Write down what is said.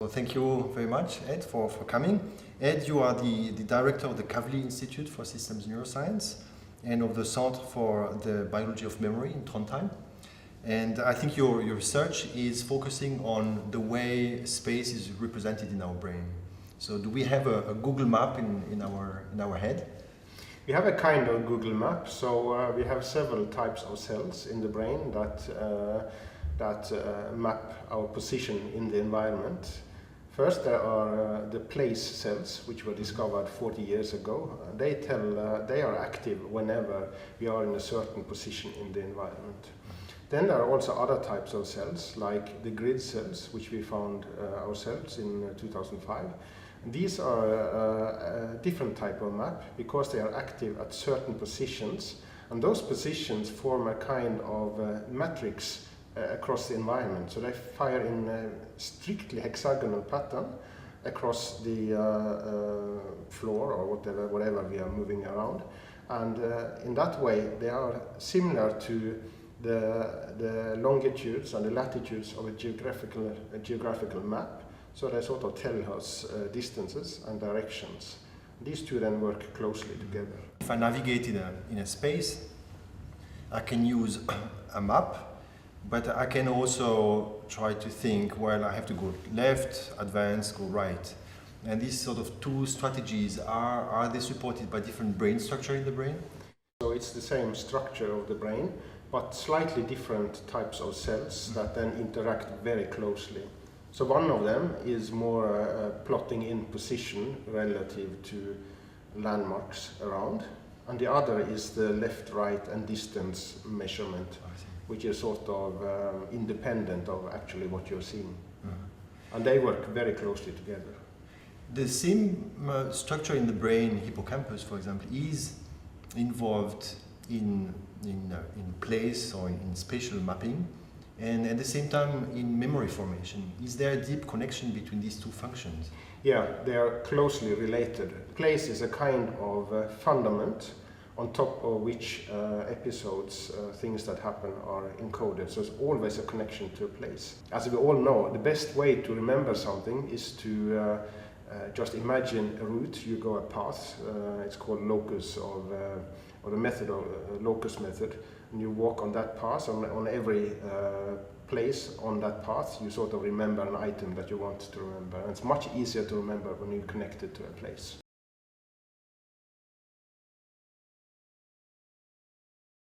So thank you very much, Ed, for coming. Ed, you are the director of the Kavli Institute for Systems Neuroscience and of the Centre for the Biology of Memory in Trondheim. And I think your research is focusing on the way space is represented in our brain. So do we have a Google map in our head? We have a kind of Google map. So we have several types of cells in the brain that map our position in the environment. First, there are the place cells, which were discovered 40 years ago. They are active whenever we are in a certain position in the environment. Then there are also other types of cells, like the grid cells, which we found ourselves in 2005. And these are a different type of map because they are active at certain positions, and those positions form a kind of matrix across the environment. So they fire in a strictly hexagonal pattern across the floor or whatever we are moving around. And in that way, they are similar to the longitudes and the latitudes of a geographical map. So they sort of tell us distances and directions. These two then work closely together. If I navigate in a space, I can use a map, but I can also try to think, well, I have to go left, advance, go right. And these sort of two strategies, are they supported by different brain structure in the brain? So it's the same structure of the brain, but slightly different types of cells that then interact very closely. So one of them is more plotting in position relative to landmarks around, and the other is the left, right, and distance measurement, which is sort of independent of actually what you're seeing. And they work very closely together. The same structure in the brain, hippocampus, for example, is involved in place or in spatial mapping, and at the same time in memory formation. Is there a deep connection between these two functions? Yeah, they are closely related. Place is a kind of fundament on top of which episodes, things that happen, are encoded. So it's always a connection to a place. As we all know, the best way to remember something is to just imagine a route. You go a path. It's called locus or the method of locus method. And you walk on that path. On every place on that path, you sort of remember an item that you want to remember. And it's much easier to remember when you connect it to a place.